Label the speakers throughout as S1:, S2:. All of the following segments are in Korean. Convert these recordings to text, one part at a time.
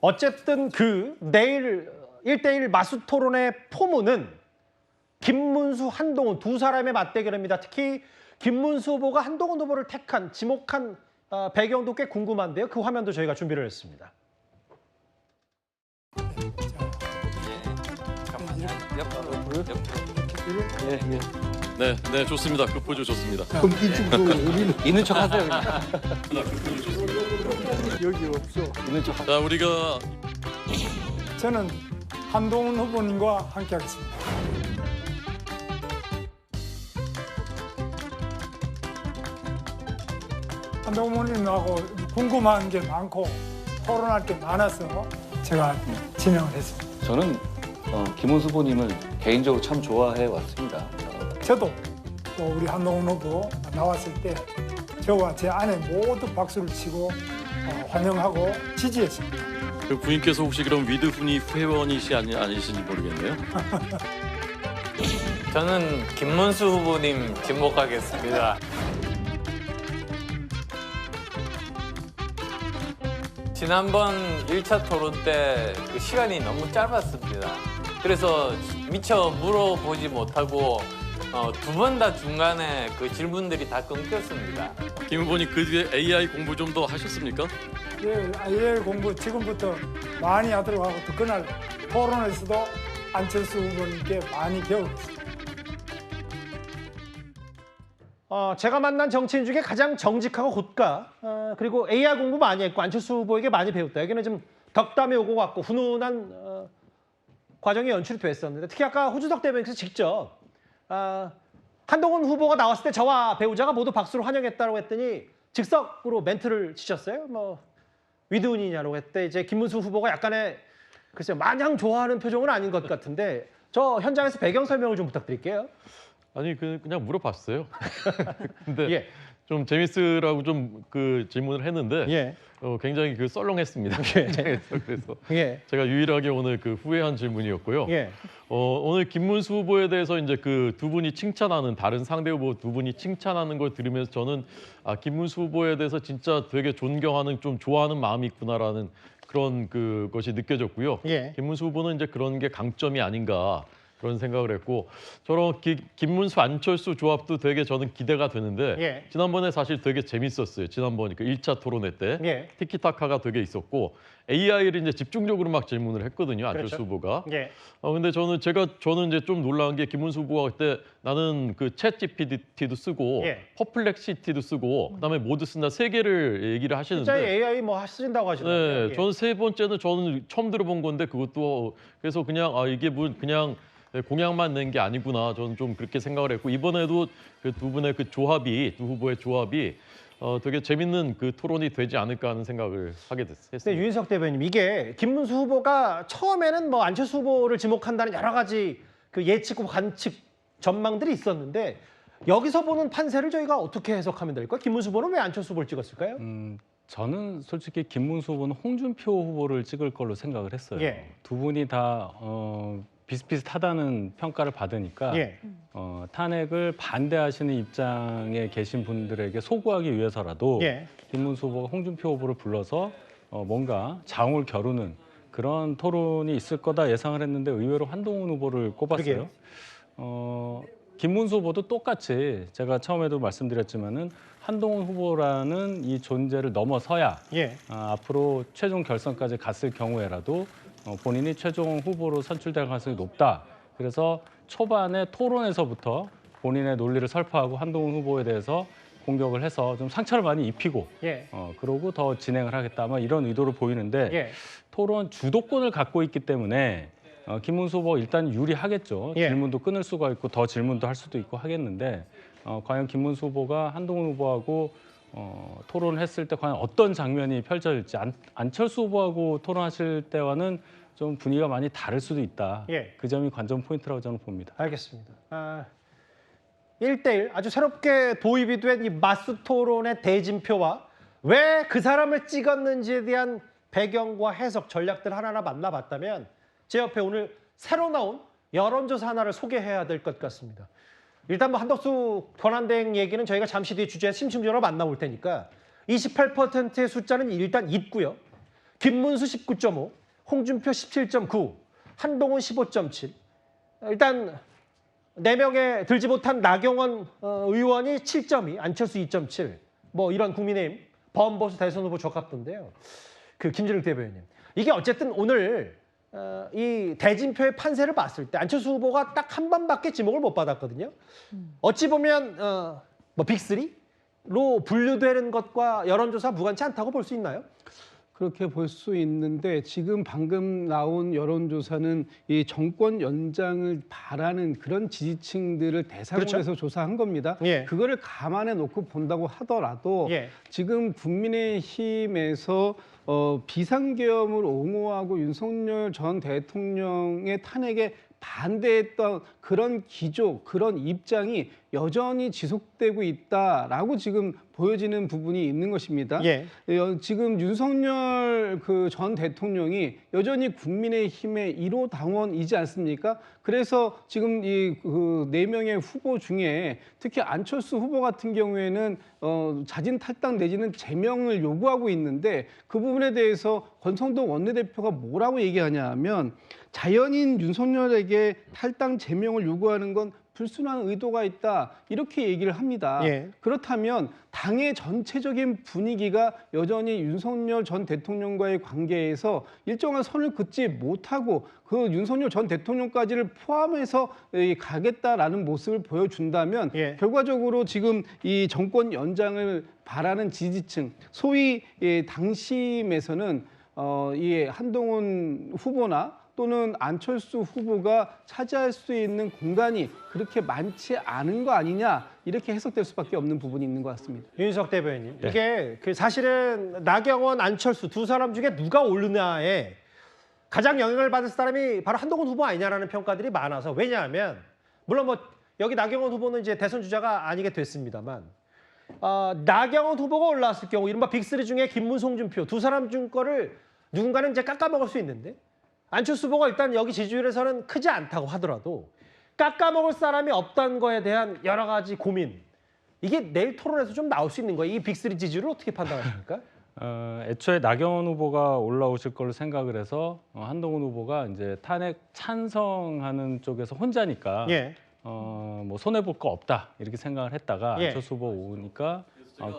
S1: 어쨌든 내일 1대1 마수 토론의 포문은 김문수, 한동훈 두 사람의 맞대결입니다. 특히 김문수 후보가 한동훈 후보를 지목한 배경도 꽤 궁금한데요. 그 화면도 저희가 준비를 했습니다.
S2: 네, 좋습니다. 그 포즈 좋습니다.
S3: 그럼 이쪽으로 우리는
S4: 있는 척 하세요. 그냥.
S3: 여기 없어.
S4: 있는 척.
S2: 자, 우리가
S3: 저는 한동훈 후보님과 함께하겠습니다. 한동훈 후보님하고 궁금한 게 많고 토론할 게 많아서 제가 진행을 했습니다.
S4: 저는 김문수 후보님을 개인적으로 참 좋아해 왔습니다.
S3: 저도 또 우리 한동훈 후보 나왔을 때 저와 제 아내 모두 박수를 치고 환영하고 지지했습니다.
S2: 그 부인께서 혹시 그럼 위드훈이 회원이시 아니신지 모르겠네요.
S5: 저는 김문수 후보님 지목하겠습니다. 지난번 1차 토론 때 그 시간이 너무 짧았습니다. 그래서 미처 물어보지 못하고 두 번 다 중간에 그 질문들이 다 끊겼습니다.
S2: 김 후보님 그 뒤에 AI 공부 좀 더 하셨습니까?
S3: 예, AI 공부 지금부터 많이 하도록 하고 또 그날 토론에서도 안철수 후보님께 많이 배우겠습니다.
S1: 제가 만난 정치인 중에 가장 정직하고 곧가 그리고 AI 공부 많이 했고 안철수 후보에게 많이 배웠다. 여기는 좀 덕담이 오고 갔고 훈훈한 과정이 연출이 됐었는데 특히 아까 호주석 대변인께서 직접 한동훈 후보가 나왔을 때 저와 배우자가 모두 박수로 환영했다고 했더니 즉석으로 멘트를 치셨어요. 뭐 위드훈이냐고 했대. 이제 김문수 후보가 약간의 글쎄요 마냥 좋아하는 표정은 아닌 것 같은데 저 현장에서 배경 설명을 좀 부탁드릴게요.
S2: 아니 그냥 물어봤어요. 근데
S1: 예.
S2: 좀 재밌으라고 좀 그 질문을 했는데
S1: 예.
S2: 굉장히 그 썰렁했습니다. 그래서
S1: 예.
S2: 제가 유일하게 오늘 그 후회한 질문이었고요.
S1: 예.
S2: 오늘 김문수 후보에 대해서 이제 그 두 분이 칭찬하는 다른 상대 후보 두 분이 칭찬하는 걸 들으면서 저는 김문수 후보에 대해서 진짜 되게 존경하는 좀 좋아하는 마음이 있구나라는 그런 그것이 느껴졌고요.
S1: 예.
S2: 김문수 후보는 이제 그런 게 강점이 아닌가 그런 생각을 했고 저런 김문수 안철수 조합도 되게 저는 기대가 되는데
S1: 예.
S2: 지난번에 사실 되게 재밌었어요. 지난번 그 1차 토론회 때
S1: 예.
S2: 티키타카가 되게 있었고 AI를 이제 집중적으로 막 질문을 했거든요. 안철수
S1: 그렇죠.
S2: 후보가.
S1: 예.
S2: 근데 저는 이제 좀 놀라운 게 김문수 후보가 그때 나는 그 챗 GPT도 쓰고
S1: 예.
S2: 퍼플렉시티도 쓰고 그다음에 모두 쓴다 세 개를 얘기를 하시는데
S1: 진짜 AI 뭐 쓰신다고 하시더라고요.
S2: 네, 저는 세 번째는 저는 처음 들어본 건데 그것도 그래서 그냥 이게 뭐 그냥 공약만 낸 게 아니구나. 저는 좀 그렇게 생각을 했고 이번에도 그 두 분의 그 조합이 두 후보의 조합이 되게 재밌는 그 토론이 되지 않을까 하는 생각을 하게
S1: 근데
S2: 됐습니다.
S1: 유인석 대변인 이게 김문수 후보가 처음에는 뭐 안철수 후보를 지목한다는 여러 가지 그 예측과 관측 전망들이 있었는데 여기서 보는 판세를 저희가 어떻게 해석하면 될까요? 김문수 후보는 왜 안철수 후보를 찍었을까요?
S6: 저는 솔직히 김문수 후보는 홍준표 후보를 찍을 걸로 생각을 했어요.
S1: 예.
S6: 두 분이 다 비슷비슷하다는 평가를 받으니까
S1: 예.
S6: 탄핵을 반대하시는 입장에 계신 분들에게 소구하기 위해서라도
S1: 예.
S6: 김문수 후보가 홍준표 후보를 불러서 뭔가 자웅을 겨루는 그런 토론이 있을 거다 예상을 했는데 의외로 한동훈 후보를 꼽았어요. 김문수 후보도 똑같이 제가 처음에도 말씀드렸지만은 한동훈 후보라는 이 존재를 넘어서야
S1: 예.
S6: 앞으로 최종 결선까지 갔을 경우에라도 본인이 최종 후보로 선출될 가능성이 높다. 그래서 초반에 토론에서부터 본인의 논리를 설파하고 한동훈 후보에 대해서 공격을 해서 좀 상처를 많이 입히고
S1: 예.
S6: 그러고 더 진행을 하겠다. 아마 이런 의도로 보이는데
S1: 예.
S6: 토론 주도권을 갖고 있기 때문에 김문수 후보 일단 유리하겠죠.
S1: 예.
S6: 질문도 끊을 수가 있고 더 질문도 할 수도 있고 하겠는데 과연 김문수 후보가 한동훈 후보하고 토론을 했을 때 과연 어떤 장면이 펼쳐질지 안철수 후보하고 토론하실 때와는 좀 분위기가 많이 다를 수도 있다.
S1: 예.
S6: 그 점이 관전 포인트라고 저는 봅니다.
S1: 알겠습니다. 1대1 아주 새롭게 도입이 된 이 마스 토론의 대진표와 왜 그 사람을 찍었는지에 대한 배경과 해석, 전략들 하나하나 만나봤다면 제 옆에 오늘 새로 나온 여론조사 하나를 소개해야 될 것 같습니다. 일단 뭐 한덕수 권한대행 얘기는 저희가 잠시 뒤에 주제 심층적으로 만나볼 테니까 28%의 숫자는 일단 있고요. 김문수 19.5, 홍준표 17.9, 한동훈 15.7. 일단 4명에 들지 못한 나경원 의원이 7.2, 안철수 2.7. 뭐 이런 국민의힘 범보수 대선 후보 적합도인데요. 그 김진욱 대변인. 이게 어쨌든 오늘 이 대진표의 판세를 봤을 때 안철수 후보가 딱 한 번밖에 지목을 못 받았거든요. 어찌 보면 뭐 빅3로 분류되는 것과 여론조사 무관치 않다고 볼 수 있나요?
S7: 그렇게 볼 수 있는데 지금 방금 나온 여론조사는 이 정권 연장을 바라는 그런 지지층들을 대상으로
S1: 그렇죠.
S7: 해서 조사한 겁니다.
S1: 예.
S7: 그거를 감안해 놓고 본다고 하더라도
S1: 예.
S7: 지금 국민의힘에서 비상계엄을 옹호하고 윤석열 전 대통령의 탄핵에 반대했던 그런 기조, 그런 입장이 여전히 지속되고 있다라고 지금 보여지는 부분이 있는 것입니다.
S1: 예.
S7: 지금 윤석열 그 전 대통령이 여전히 국민의힘의 1호 당원이지 않습니까? 그래서 지금 이 그 4명의 후보 중에 특히 안철수 후보 같은 경우에는 자진 탈당 내지는 제명을 요구하고 있는데 그 부분에 대해서 권성동 원내대표가 뭐라고 얘기하냐 하면 자연인 윤석열에게 탈당 제명을 요구하는 건 불순한 의도가 있다 이렇게 얘기를 합니다.
S1: 예.
S7: 그렇다면 당의 전체적인 분위기가 여전히 윤석열 전 대통령과의 관계에서 일정한 선을 긋지 못하고 그 윤석열 전 대통령까지를 포함해서 가겠다라는 모습을 보여준다면
S1: 예.
S7: 결과적으로 지금 이 정권 연장을 바라는 지지층 소위 당심에서는 이 한동훈 후보나 또는 안철수 후보가 차지할 수 있는 공간이 그렇게 많지 않은 거 아니냐 이렇게 해석될 수밖에 없는 부분이 있는 것 같습니다.
S1: 윤석 대변인.
S2: 네.
S1: 이게 그 사실은 나경원, 안철수 두 사람 중에 누가 오르냐에 가장 영향을 받을 사람이 바로 한동훈 후보 아니냐라는 평가들이 많아서 왜냐하면 물론 뭐 여기 나경원 후보는 이제 대선 주자가 아니게 됐습니다만 나경원 후보가 올라왔을 경우 이른바 빅3 중에 김문수, 홍준표 두 사람 중 거를 누군가는 이제 깎아먹을 수 있는데 안철수 후보가 일단 여기 지지율에서는 크지 않다고 하더라도 깎아먹을 사람이 없다는 거에 대한 여러 가지 고민 이게 내일 토론에서 좀 나올 수 있는 거예요. 이 빅3 지지율을 어떻게 판단하십니까?
S6: 애초에 나경원 후보가 올라오실 걸로 생각을 해서 한동훈 후보가 이제 탄핵 찬성하는 쪽에서 혼자니까
S1: 예.
S6: 뭐 손해 볼 거 없다 이렇게 생각을 했다가
S1: 예.
S6: 안철수 후보 오니까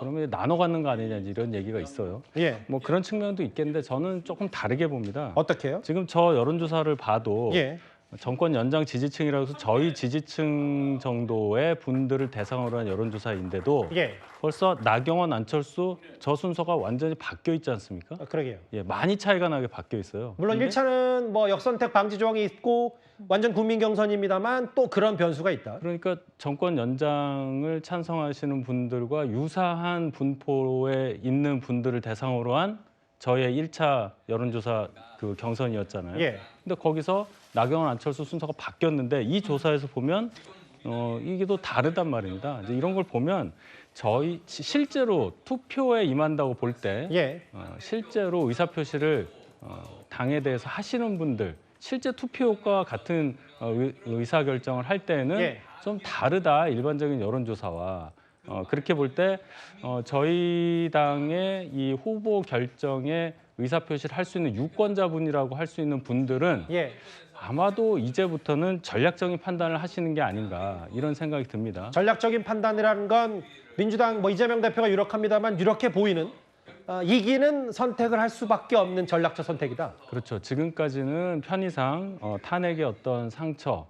S6: 그러면 나눠 갖는 거 아니냐 이런 얘기가 있어요.
S1: 예.
S6: 뭐 그런 측면도 있겠는데 저는 조금 다르게 봅니다.
S1: 어떻게 해요?
S6: 지금 저 여론조사를 봐도
S1: 예.
S6: 정권 연장 지지층이라고 해서 저희 지지층 정도의 분들을 대상으로 한 여론조사인데도
S1: 예.
S6: 벌써 나경원, 안철수 저 순서가 완전히 바뀌어 있지 않습니까?
S1: 그러게요.
S6: 예, 많이 차이가 나게 바뀌어 있어요.
S1: 물론
S6: 근데
S1: 1차는 뭐 역선택 방지 조항이 있고 완전 국민 경선입니다만 또 그런 변수가 있다.
S6: 그러니까 정권 연장을 찬성하시는 분들과 유사한 분포에 있는 분들을 대상으로 한 저의 1차 여론조사 그 경선이었잖아요.
S1: 예.
S6: 근데 거기서 나경원, 안철수 순서가 바뀌었는데 이 조사에서 보면 이게 또 다르단 말입니다. 이제 이런 걸 보면 저희 실제로 투표에 임한다고 볼 때
S1: 예.
S6: 실제로 의사표시를 당에 대해서 하시는 분들 실제 투표 효과와 같은 의사결정을 할 때는
S1: 예.
S6: 좀 다르다 일반적인 여론조사와 그렇게 볼 때 저희 당의 이 후보 결정에 의사표시를 할 수 있는 유권자분이라고 할 수 있는 분들은
S1: 예.
S6: 아마도 이제부터는 전략적인 판단을 하시는 게 아닌가 이런 생각이 듭니다.
S1: 전략적인 판단이라는 건 민주당 뭐 이재명 대표가 유력합니다만 유력해 보이는 이기는 선택을 할 수밖에 없는 전략적 선택이다.
S6: 그렇죠. 지금까지는 편의상 탄핵의 어떤 상처,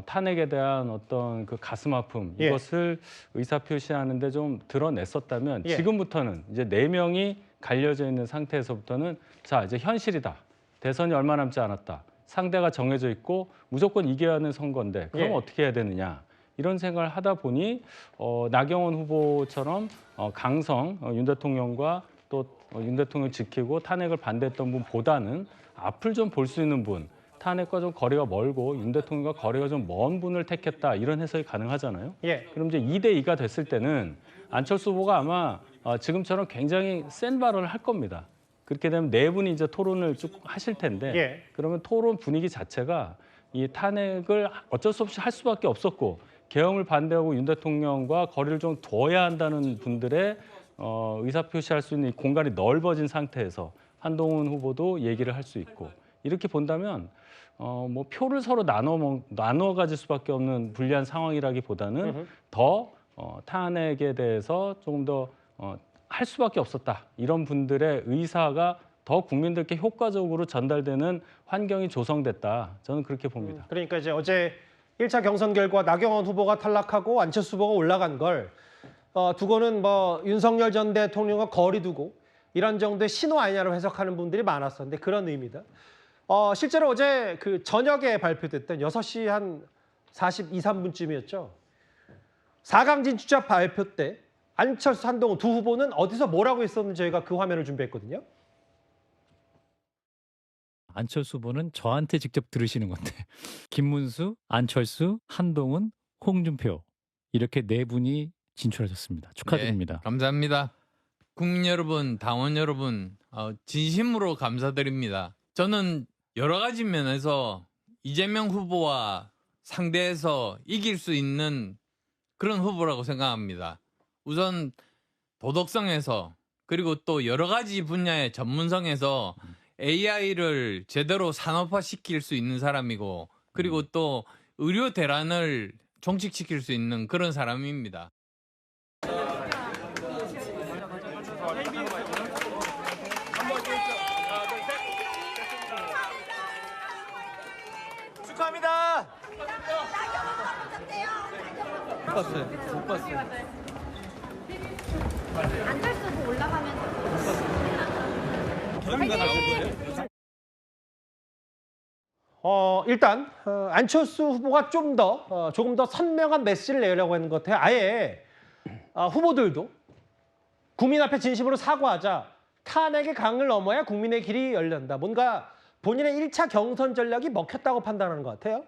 S6: 탄핵에 대한 어떤 그 가슴 아픔
S1: 예.
S6: 이것을 의사표시하는데 좀 드러냈었다면
S1: 예.
S6: 지금부터는 이제 4명이 갈려져 있는 상태에서부터는 자 이제 현실이다. 대선이 얼마 남지 않았다. 상대가 정해져 있고 무조건 이겨야 하는 선거인데 그럼
S1: 예.
S6: 어떻게 해야 되느냐. 이런 생각을 하다 보니 나경원 후보처럼 강성 윤 대통령과 또 윤 대통령 지키고 탄핵을 반대했던 분보다는 앞을 좀 볼 수 있는 분, 탄핵과 좀 거리가 멀고 윤 대통령과 거리가 좀 먼 분을 택했다 이런 해석이 가능하잖아요.
S1: 예.
S6: 그럼 이제 2대2가 됐을 때는 안철수 후보가 아마 지금처럼 굉장히 센 발언을 할 겁니다. 그렇게 되면 4분이 이제 토론을 쭉 하실 텐데
S1: 예.
S6: 그러면 토론 분위기 자체가 이 탄핵을 어쩔 수 없이 할 수밖에 없었고 계엄을 반대하고 윤 대통령과 거리를 좀 둬야 한다는 분들의 의사표시할 수 있는 공간이 넓어진 상태에서 한동훈 후보도 얘기를 할 수 있고 이렇게 본다면 뭐 표를 서로 나눠 가질 수밖에 없는 불리한 상황이라기보다는 더 탄핵에 대해서 조금 더 할 수밖에 없었다. 이런 분들의 의사가 더 국민들께 효과적으로 전달되는 환경이 조성됐다. 저는 그렇게 봅니다.
S1: 그러니까 이제 어제 1차 경선 결과 나경원 후보가 탈락하고 안철수 후보가 올라간 걸 두고는 뭐 윤석열 전 대통령과 거리 두고 이런 정도의 신호 아니냐로 해석하는 분들이 많았었는데 그런 의미다. 실제로 어제 그 저녁에 발표됐던 6시 한 42, 3분쯤이었죠. 4강 진출자 발표 때 안철수, 한동훈 두 후보는 어디서 뭐라고 했었는지 저희가 그 화면을 준비했거든요.
S8: 안철수 후보는 저한테 직접 들으시는 건데 김문수, 안철수, 한동훈, 홍준표 이렇게 네 분이 진출하셨습니다. 축하드립니다.
S5: 네, 감사합니다. 국민 여러분, 당원 여러분, 진심으로 감사드립니다. 저는 여러 가지 면에서 이재명 후보와 상대해서 이길 수 있는 그런 후보라고 생각합니다. 우선 도덕성에서 그리고 또 여러 가지 분야의 전문성에서 AI를 제대로 산업화시킬 수 있는 사람이고 그리고 또 의료 대란을 종식시킬 수 있는 그런 사람입니다.
S1: 축하합니다.
S9: 못 봤어요. 안철수 후보 올라가면서
S1: 일단 안철수 후보가 조금 더 선명한 메시지를 내려고 하는 것 같아요. 아예 후보들도 국민 앞에 진심으로 사과하자. 탄핵의 강을 넘어야 국민의 길이 열린다. 뭔가 본인의 1차 경선 전략이 먹혔다고 판단하는 것 같아요.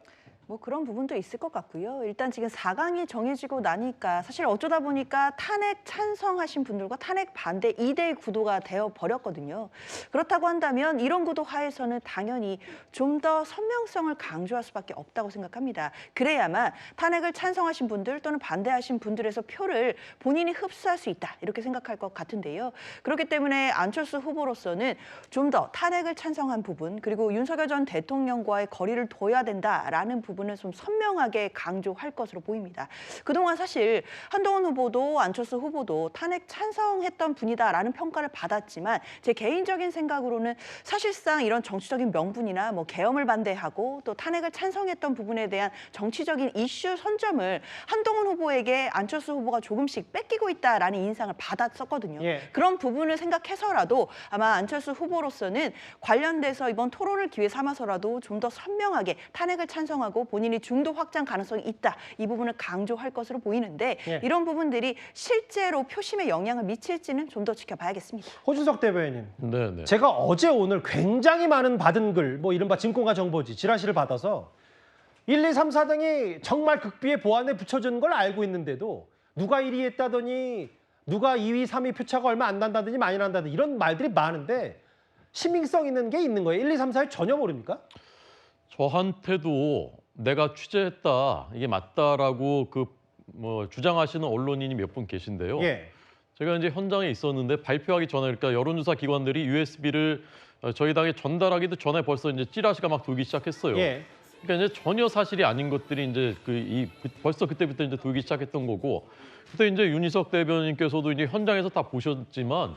S10: 뭐 그런 부분도 있을 것 같고요. 일단 지금 4강이 정해지고 나니까 사실 어쩌다 보니까 탄핵 찬성하신 분들과 탄핵 반대 2대 구도가 되어 버렸거든요. 그렇다고 한다면 이런 구도 하에서는 당연히 좀 더 선명성을 강조할 수밖에 없다고 생각합니다. 그래야만 탄핵을 찬성하신 분들 또는 반대하신 분들에서 표를 본인이 흡수할 수 있다 이렇게 생각할 것 같은데요. 그렇기 때문에 안철수 후보로서는 좀 더 탄핵을 찬성한 부분 그리고 윤석열 전 대통령과의 거리를 둬야 된다라는 부분을 좀 선명하게 강조할 것으로 보입니다. 그동안 사실 한동훈 후보도 안철수 후보도 탄핵 찬성했던 분이다라는 평가를 받았지만 제 개인적인 생각으로는 사실상 이런 정치적인 명분이나 뭐 계엄을 반대하고 또 탄핵을 찬성했던 부분에 대한 정치적인 이슈 선점을 한동훈 후보에게 안철수 후보가 조금씩 뺏기고 있다라는 인상을 받았었거든요.
S1: 예.
S10: 그런 부분을 생각해서라도 아마 안철수 후보로서는 관련돼서 이번 토론을 기회 삼아서라도 좀 더 선명하게 탄핵을 찬성하고 본인이 중도 확장 가능성이 있다. 이 부분을 강조할 것으로 보이는데
S1: 예.
S10: 이런 부분들이 실제로 표심에 영향을 미칠지는 좀 더 지켜봐야겠습니다.
S1: 호준석 대변인.
S2: 네.
S1: 제가 어제 오늘 굉장히 많은 받은 글, 뭐 이른바 증권가 정보지, 지라시를 받아서 1, 2, 3, 4등이 정말 극비의 보안에 붙여준 걸 알고 있는데도 누가 1위 했다더니 누가 2위, 3위 표차가 얼마 안 난다더니 많이 난다더니 이런 말들이 많은데 신빙성 있는 게 있는 거예요. 1, 2, 3, 4위 전혀 모릅니까?
S2: 저한테도 내가 취재했다 이게 맞다라고 주장하시는 언론인이 몇 분 계신데요.
S1: 예.
S2: 제가 이제 현장에 있었는데 발표하기 전에 그러니까 여론조사 기관들이 USB를 저희 당에 전달하기도 전에 벌써 이제 찌라시가 막 돌기 시작했어요.
S1: 예.
S2: 그러니까 이제 전혀 사실이 아닌 것들이 이제 벌써 그때부터 이제 돌기 시작했던 거고 그때 이제 윤희석 대변인께서도 이제 현장에서 다 보셨지만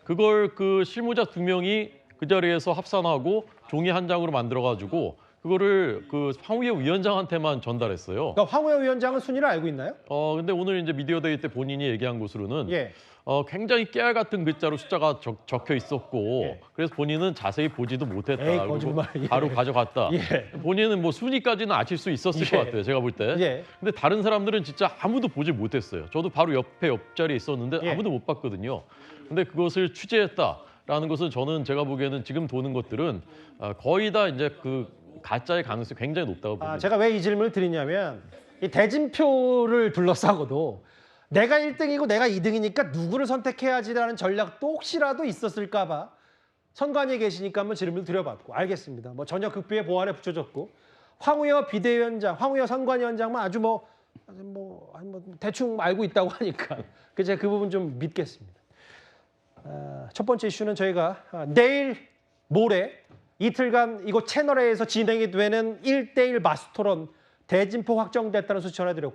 S2: 그걸 그 실무자 2명이 그 자리에서 합산하고 종이 한 장으로 만들어가지고 그거를 그 황우여 위원장한테만 전달했어요.
S1: 그러니까 황우여 위원장은 순위를 알고 있나요?
S2: 근데 오늘 이제 미디어 데이 때 본인이 얘기한 것으로는
S1: 예.
S2: 굉장히 깨알 같은 글자로 숫자가 적혀 있었고
S1: 예.
S2: 그래서 본인은 자세히 보지도 못했다.
S1: 에이,
S2: 그리고
S1: 거짓말. 예.
S2: 바로 가져갔다.
S1: 예.
S2: 본인은 뭐 순위까지는 아실 수 있었을
S1: 예.
S2: 것 같아요. 제가 볼 때.
S1: 예.
S2: 근데 다른 사람들은 진짜 아무도 보지 못했어요. 저도 바로 옆자리에 있었는데
S1: 예.
S2: 아무도 못 봤거든요. 근데 그것을 취재했다라는 것은 저는 제가 보기에는 지금 도는 것들은 거의 다 이제 그 가짜의 가능성이 굉장히 높다고 봅니다.
S1: 제가 왜 이 질문을 드리냐면 이 대진표를 둘러싸고도 내가 1등이고 내가 2등이니까 누구를 선택해야지라는 전략도 혹시라도 있었을까 봐 선관위에 계시니까 한번 질문을 드려봤고 알겠습니다. 뭐 전혀 극비의 보안에 붙여졌고 황우여 비대위원장, 황우여 선관위원장만 아주 뭐 대충 알고 있다고 하니까 제가 그 부분 좀 믿겠습니다. 첫 번째 이슈는 저희가 내일 모레 이틀간 이곳 채널A에서 진행이 되는 1대1 마스토론 대진포 확정됐다는 소식 전해드렸고요.